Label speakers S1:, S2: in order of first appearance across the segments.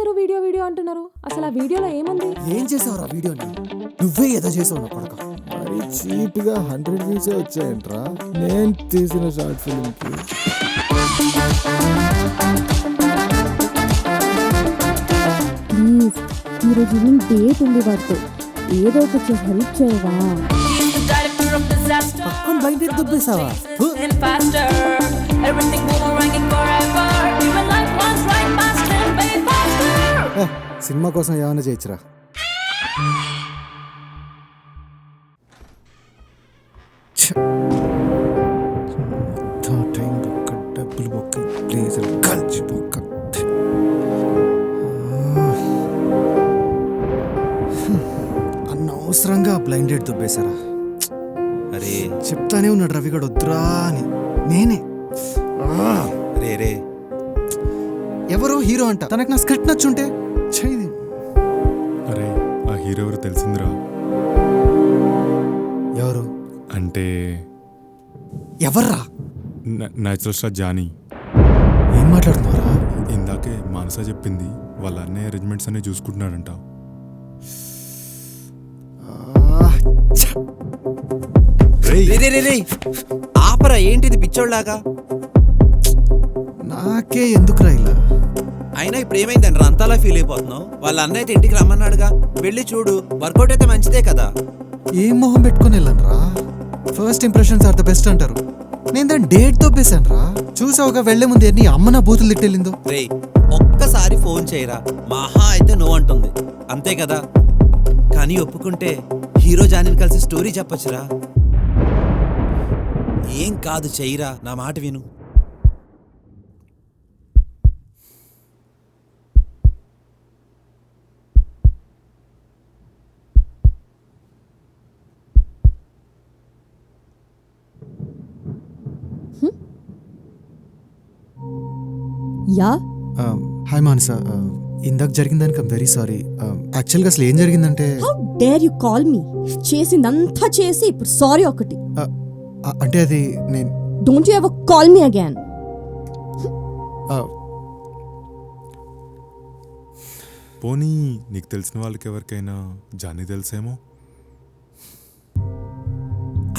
S1: అందరూ video video అంటున్నారు? అసలు ఆ వీడియోలో ఏముంది?
S2: ఏం చేసావురా వీడియోని? నువ్వే ఏదో చేసావు నా కొడక. మరి చీప్ గా 100 వ్యూస్ వచ్చాయంట్రా నేను తీసిన షార్ట్ ఫిల్మ్ కి.
S3: ప్లీజ్ ఈరోజు ఈవినింగ్ డేట్ ఉంది వాడితో, ఏదో ఒకటి హెల్ప్ చేయవా?
S2: పక్కన బయట దుబ్బేసావా? సినిమా కోసం ఏమైనా చేయొచ్చురా. టైం బొక్క, డబ్బులు బొక్క, ప్లేసులు కలిసి బొక్క. అనవసరంగా బ్లైండ్ డేట్ దుబ్బేశారా.
S4: అరే
S2: చెప్తానే ఉన్నాడు రవిగడు వద్దురా అని. నేనే
S4: రే రే
S2: ఎవరో హీరో అంట, తనకు నా స్క్రిప్ట్ నచ్చుంటే చేయి.
S5: అరే ఆ హీరో ఎవరు తెలిసిందిరా?
S2: ఎవరు
S5: అంటే
S2: ఎవర్రా?
S5: న్యాచురల్ స్టార్ జానీ.
S2: ఏం మాట్లాడుతున్నారా?
S5: ఇందాకే మానస చెప్పింది వాళ్ళ అన్నయ్య అరేంజ్మెంట్స్ అన్నీ చూసుకుంటున్నాడంట.
S4: ఆపరా, ఏంటిది పిచ్చోళ్ళలాగా?
S2: నాకే ఎందుకురా ఇలా?
S4: అయినా ఇప్పుడు ఏమైందని అంతలా ఫీల్ అయిపోతున్నావు? వాళ్ళ అన్నయ్య అయితే ఇంటికి రమ్మన్నాడుగా, వెళ్ళి చూడు. వర్కౌట్ అయితే మంచిదే కదా.
S2: ఏం మొహం పెట్టుకుని వెళ్ళనురా? First impressions are the best అంటారు. నేను దాన్ని డేట్ తోపేశాను రా. చూసావుగా వెళ్లే ముందు ఎన్ని అమ్మ నా బూతులు తిట్టెళ్ళిందో.
S4: రే ఒక్కసారి ఫోన్ చేయరా, మహా అయితే నో అంటుంది అంతే కదా. కానీ ఒప్పుకుంటే హీరో జానీని కలిసి స్టోరీ చెప్పొచ్చురా. ఏం కాదు, చెయ్యరా, నా మాట విను.
S3: యా
S2: హాయ్ మానస, ఇందాక జరిగిన దానికి ఐమ్ వెరీ సారీ. యాక్చువల్గా అసలు ఏం జరిగిందంటే,
S3: how dare you call me? చేసిందంతా చేసి ఇప్పుడు సారీ ఒకటి.
S2: అంటే అది నేను
S3: don't you ever call me again.
S5: పోనీ నీకు తెలిసిన వాళ్ళకి ఎవరికైనా జానీ తెలుసేమో?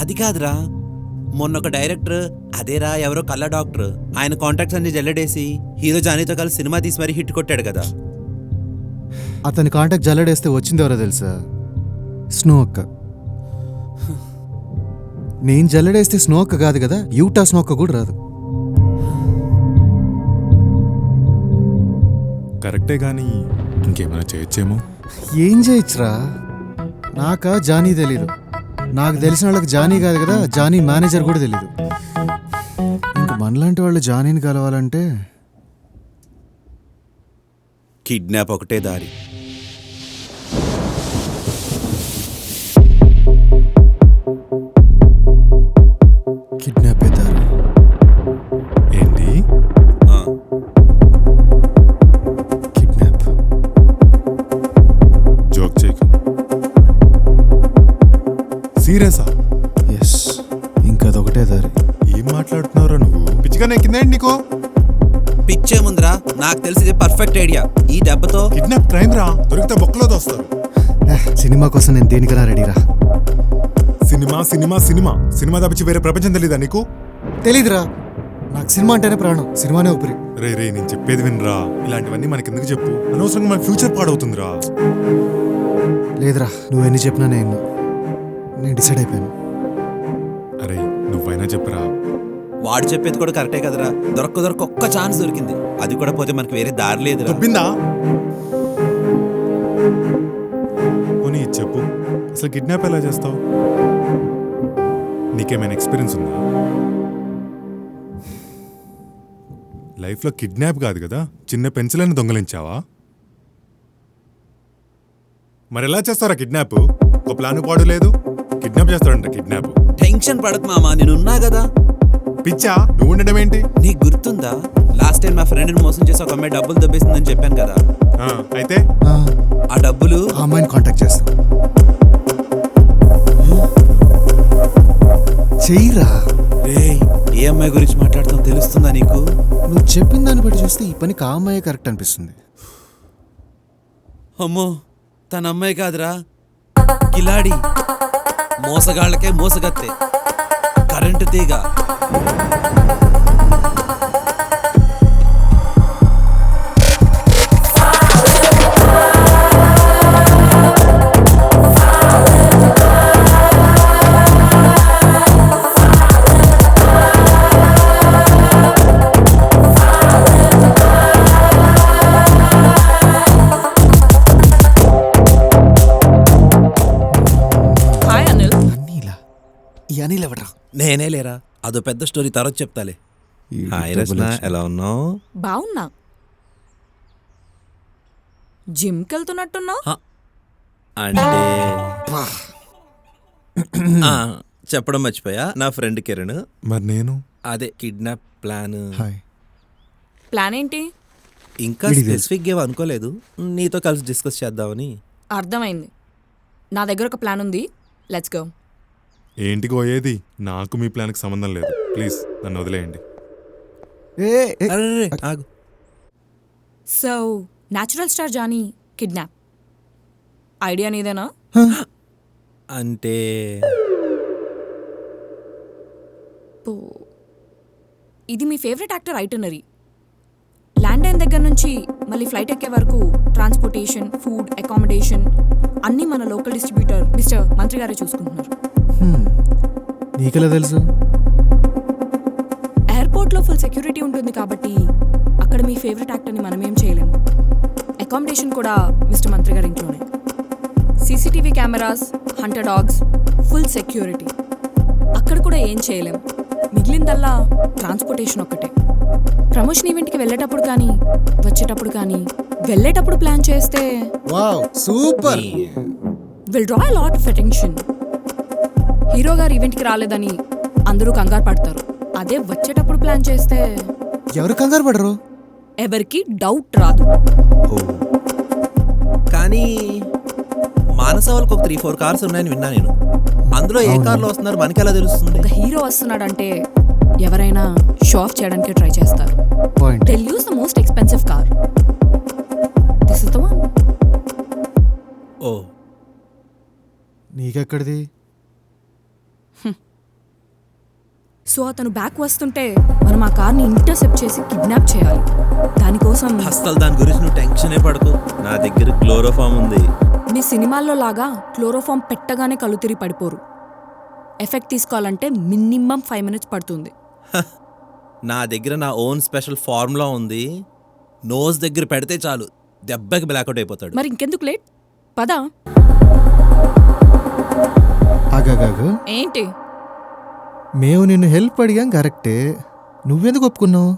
S4: అది కాదురా, మొన్న ఒక డైరెక్టర్ అదేరా ఎవరో కళ్ళ డాక్టర్, ఆయన కాంటాక్ట్స్ అన్ని జల్లడేసి హీరో జానీతో కలిసి సినిమా తీసి మరీ హిట్ కొట్టాడు కదా.
S2: అతని కాంటాక్ట్ జల్లడేస్తే వచ్చింది ఎవరో తెలుసా? స్నో అక్క. నేను జల్లడేస్తే స్నో అక్క కాదు కదా, యూటా స్నో అక్క కూడా రాదు.
S5: కరెక్టే, కానీ ఇంకేమైనా చేయొచ్చేమో.
S2: ఏం చేయొచ్చురా? నాకా జానీ తెలీదు. నాకు తెలిసిన వాళ్ళకి జానీ కాదు కదా, జానీ మేనేజర్ కూడా తెలీదు. ఇంకా మనలాంటి వాళ్ళు జానీని కలవాలంటే
S4: కిడ్నాప్ ఒకటే దారి.
S2: కిడ్నాప్ అవుతారు.
S5: ఏంటి?
S2: కిడ్నాప్.
S5: జోక్ చేయకు. సీరియసా?
S2: ఎస్, ఇంకా అదొకటే దారి.
S5: ఏం మాట్లాడుతున్నావురా నువ్వు? పిచ్చిగానే ఎక్కిందేంటి నీకు?
S4: పిచ్చే ముందురా, నాకు తెలిసి పర్ఫెక్ట్ ఐడియా. ఈ దెబ్బతో
S5: కిడ్నాప్ క్రైమ్ రా, దొరికితే బొక్కలో దోస్తారు.
S2: సినిమా కోసం నేను దేనికైనా రెడీరా.
S5: సినిమా సినిమా సినిమా సినిమా తప్పించి వేరే ప్రపంచం తెలీదా నీకు?
S2: తెలీదురా, నాకు సినిమా అంటేనే ప్రాణం, సినిమానే ఊపిరి.
S5: రే రే, నేను చెప్పేది వినరా. ఇలాంటివన్నీ మనకి ఎందుకు చెప్పు? అనవసరంగా మన ఫ్యూచర్ పాడవుతుందిరా.
S2: లేదురా, నువ్వెన్ని చెప్పినా నేను డిసైడ్ అయిపోయాను.
S5: అరే నువ్వైనా చెప్పరా.
S4: వాడు చెప్పేది కూడా కరెక్టే కదరా. దొరక్క ఒక్క ఛాన్స్ దొరికింది, అది కూడా పోతే మనకి వేరే దారి లేదురా.
S5: దొబ్బిందా? పోనీ చెప్పు, అసలు కిడ్నాప్ ఎలా చేస్తావు? నీకేమైనా ఎక్స్పీరియన్స్ ఉందా? లైఫ్లో కిడ్నాప్ కాదు కదా, చిన్న పెన్సిల్ని దొంగలించావా? మరి ఎలా చేస్తారా కిడ్నాప్? ఒక ప్లాన్ పాడు లేదు, కిడ్నాప్ చేస్తాడంట. కిడ్నాప్
S4: టెన్షన్ పడకు మామా, నేనున్నా కదా.
S5: పిచ్చా, నువ్వు ఉండడం ఏంటి?
S4: నీకు గుర్తుందా, లాస్ట్ టైం మా ఫ్రెండ్ని మోసం చేసి ఒక అమ్మాయి డబ్బులు దబ్బేసిందని చెప్పాను కదా.
S5: అయితే
S4: ఆ డబ్బులు
S2: ఆ అమ్మాయిని కాంటాక్ట్ చేస్తాం. చెయ్యిరా.
S4: ఏ అమ్మాయి గురించి మాట్లాడతావు తెలుస్తుందా నీకు?
S2: నువ్వు చెప్పిన దాన్ని బట్టి చూస్తే ఈ పనికి ఆ అమ్మాయి కరెక్ట్ అనిపిస్తుంది.
S4: అమ్మో తన అమ్మాయి కాదురా, కిలాడి. మోసగాళ్ళకే మోసగత్తే, కరెంటు తీగ.
S1: హాయ్ అనిల్.
S2: అన్నీలా ఈ అనిల్ ఎవడ్రా?
S4: నేనే లేరా, అదో పెద్ద స్టోరీ తర్వాత చెప్తాలే. హాయ్ రచన, ఎలా ఉన్నావు?
S1: బాగున్నా. జిమ్కి వెళ్తున్నట్టున్నావు.
S4: అంటే ఆ, చెప్పడం మర్చిపోయా, నా ఫ్రెండ్ కిరణ్.
S5: మరి నేను
S4: అదే కిడ్నాప్ ప్లాన్.
S2: హాయ్.
S1: ప్లాన్ ఏంటి?
S4: ఇంకా
S2: వీడికి తెలుసు.
S4: స్పెసిఫిక్గా ఏం అనుకోలేదు, నీతో కలిసి డిస్కస్ చేద్దామని.
S1: అర్థమైంది. నా దగ్గర ఒక ప్లాన్ ఉంది. Let's go.
S5: ఏంటికి పోయేది? నాకు మీ ప్లాన్కి సంబంధం లేదు. ప్లీజ్ నన్ను వదిలేయండి.
S2: ఏ ఏ,
S4: అరే ఆగు.
S1: So natural star Johnny kidnap idea నీదేనా?
S4: అంటే
S1: ఇది మీ ఫేవరెట్ యాక్టర్ ఐటనరీ. ల్యాండ్ అయిన దగ్గర నుంచి మళ్ళీ ఫ్లైట్ ఎక్కే వరకు ట్రాన్స్పోర్టేషన్, ఫుడ్, అకామిడేషన్ అన్నీ మన లోకల్ డిస్ట్రిబ్యూటర్ మిస్టర్ మంత్రి గారే చూసుకుంటున్నారు.
S2: నీకెలా తెలుసు?
S1: ఎయిర్పోర్ట్లో ఫుల్ సెక్యూరిటీ ఉంటుంది కాబట్టి అక్కడ మీ ఫేవరెట్ యాక్టర్ని మనం ఏం చేయలేము. అకామిడేషన్ కూడా మిస్టర్ మంత్రి గారి ఇంట్లోనే. CCTV cameras, Hunter dogs, full security. అక్కడ కూడా ఏం చేయలేం. మిగిలిందల్లా ట్రాన్స్పోర్టేషన్ ఒక్కటే. ప్రమోషన్ ఈవెంట్కి వెళ్ళేటప్పుడు కానీ వచ్చేటప్పుడు కానీ వెళ్ళేటప్పుడు ప్లాన్ చేస్తే
S2: wow super.
S1: Will draw a lot of attention. Hero గారు ఈవెంట్కి రాలేదని అందరూ కంగారు పడతారు. అదే వచ్చేటప్పుడు ప్లాన్ చేస్తే
S2: ఎవరు కంగారు పడరు?
S1: ఎవరికి డౌట్ రాదు.
S4: ఓ, కానీ మానస వాళ్ళకి ఒక 3-4 కార్స్ ఉన్నాయని విన్నా నేను. అందులో ఏ కార్లో వస్తున్నారు మనకి ఎలా తెలుస్తుంది?
S1: ఒక హీరో వస్తున్నాడంటే ఎవరైనా షో ఆఫ్ చేయడానికి ట్రై చేస్తారు.
S2: Point.
S1: They'll use the most expensive car. This is the one.
S4: ఓ,
S2: నీకెక్కడిది?
S1: సో అతను బ్యాక్ వస్తుంటే మనం ఆ కార్ని ఇంటర్సెప్ట్ చేసి కిడ్నాప్ చేయాలి. దానికోసం
S4: అస్సలు దాని గురించి నువ్వు టెన్షనే పడకు, నా దగ్గర క్లోరోఫామ్ ఉంది.
S1: మీ సినిమాల్లో లాగా క్లోరోఫామ్ పెట్టగానే కళ్ళు తిరిగి పడిపోరు. ఎఫెక్ట్ తీసుకోవాలంటే మినిమం 5 minutes పడుతుంది.
S4: నా దగ్గర నా ఓన్ స్పెషల్ ఫార్ములా ఉంది. నోస్ దగ్గర పెడితే చాలు, దెబ్బకి బ్లాక్అవుట్ అయిపోతాడు.
S1: మరి ఇంకెందుకు లేట్, పదా.
S2: ఆగాగాగు.
S1: ఏంటి?
S2: మేము నిన్ను హెల్ప్ అడిగాం కరెక్టే, నువ్వెందుకు ఒప్పుకున్నావు?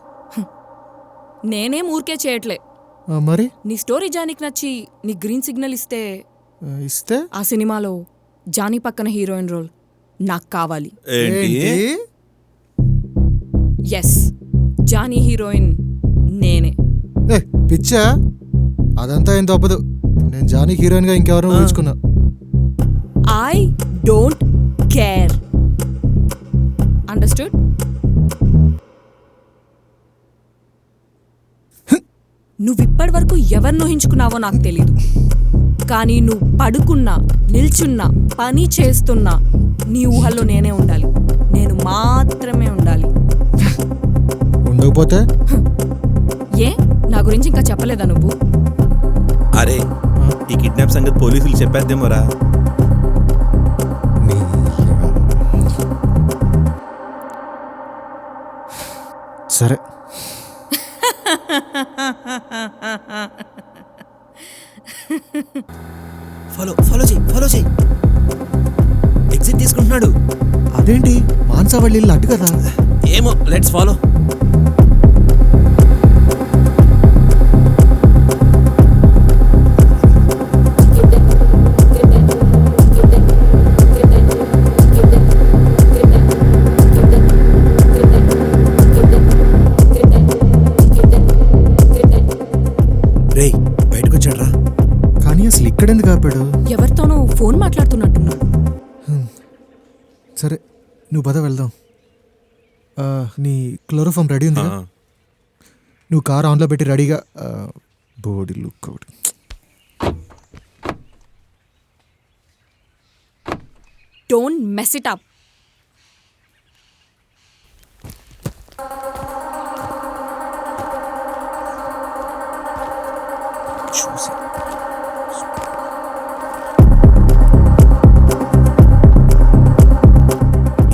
S1: నేనేం ఊరికే చేయట్లే.
S2: మరి
S1: నీ స్టోరీ జానీకి నచ్చి నీ గ్రీన్ సిగ్నల్ ఇస్తే
S2: ఇస్తే
S1: ఆ సినిమాలో జానీ పక్కన హీరోయిన్ రోల్ నాకు కావాలి.
S4: ఏంటి?
S1: ఎస్, జానీ హీరోయిన్ నేనే.
S2: ఏ పిచ్చా, అదంతా ఏం తప్పదు. నేను జానీ హీరోయిన్గా ఇంకెవరో ఊహించుకున్నా.
S1: I don't care. అండర్స్టూడ్? నువ్వు ఇప్పటి వరకు ఎవరిని ఊహించుకున్నావో నాకు తెలీదు, కానీ నువ్వు పడుకున్నా, నిల్చున్నా, పని చేస్తున్నా నీ ఊహల్లో నేనే ఉండాలి. నేను మాత్రమే ఉండాలి.
S2: ఉండకపోతే
S1: ఏ, నా గురించి ఇంకా చెప్పలేదా నువ్వు?
S4: అరే, ఈ కిడ్నాప్ సంగతి పోలీసులు చెప్పేద్దేమోరా.
S2: సరే.
S4: ఫాలో చేయి. ఎగ్జిట్ తీసుకుంటున్నాడు.
S2: అదేంటి మాన్సావళి అడ్డు కదా?
S4: ఏమో, లెట్స్ ఫాలో. రేయ్, బయటకు వచ్చాడ్రా.
S2: కానీ అసలు ఇక్కడెందుకు ఆపాడు?
S1: ఎవరితోనో ఫోన్ మాట్లాడుతున్నట్టున్నాడు.
S2: సరే నువ్వు పద వెళ్దాం. నీ క్లోరోఫామ్ రెడీ ఉంది? నువ్వు కార్ ఆన్లో పెట్టి రెడీగా. Buddy look out.
S1: Don't mess it up.
S2: చూసి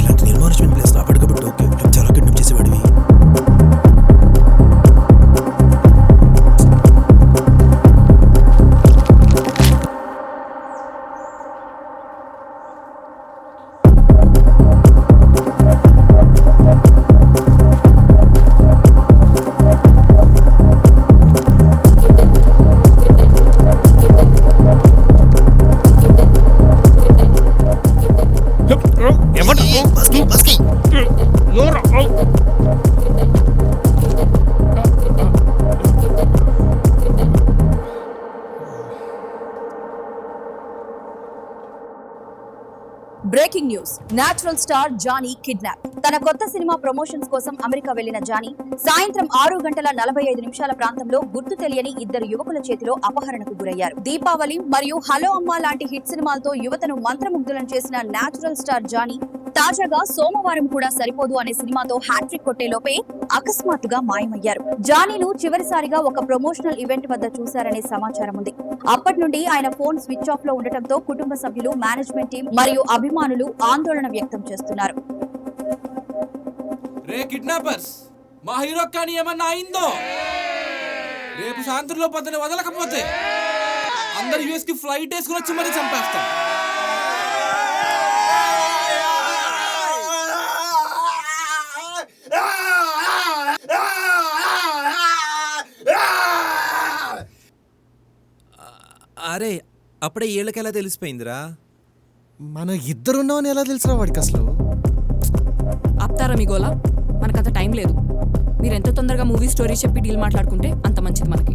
S4: ఇలాంటి నిర్మానుష్మైన ప్లేస్ అప్పటికప్పుడు ఓకే చాలా కిడ్నాప్ చేసేవాడివి.
S6: Breaking news. Natural star Johnny kidnap. తన కొత్త సినిమా ప్రమోషన్స్ కోసం అమెరికా వెళ్లిన జానీ సాయంత్రం 6:45 ప్రాంతంలో గుర్తు తెలియని ఇద్దరు యువకుల చేతిలో అపహరణకు గురయ్యారు. దీపావళి మరియు హలో అమ్మా లాంటి హిట్ సినిమాలతో యువతను మంత్రముగ్ధులను చేసిన నేచురల్ స్టార్ జానీ తాజాగా సోమవారం కూడా సరిపోదు అనే సినిమాతో హ్యాట్రిక్ కొట్టేలోపే అకస్మాత్తుగా మాయమయ్యారు. జానీను చివరిసారిగా ఒక ప్రమోషనల్ ఈవెంట్ వద్ద చూశారనే సమాచారం ఉంది. అప్పటి నుండి ఆయన ఫోన్ స్విచ్ ఆఫ్ లో ఉండటంతో కుటుంబ సభ్యులు, మేనేజ్మెంట్ టీం మరియు అభిమానులు ఆందోళన వ్యక్తం చేస్తున్నారు.
S7: రే కిడ్నాపర్స్, మా హీరో కానీ ఏమన్నా అయిందో, రేపు సాయంత్రంలో పొద్దున వదలకపోతే అందరు యూఎస్ కి ఫ్లైట్ వేసుకుని వచ్చి మరీ చంపేస్తాం.
S4: అరే అప్పుడే ఏళ్ళకెలా తెలిసిపోయిందిరా?
S2: మన ఇద్దరున్నామని ఎలా తెలుసురా వాడికి అసలు?
S1: ఆప్తారా మీ గోలా? మనకంత టైం లేదు. మీరు ఎంత తొందరగా మూవీ స్టోరీ చెప్పి డీల్ మాట్లాడుకుంటే అంత మంచిది మనకి.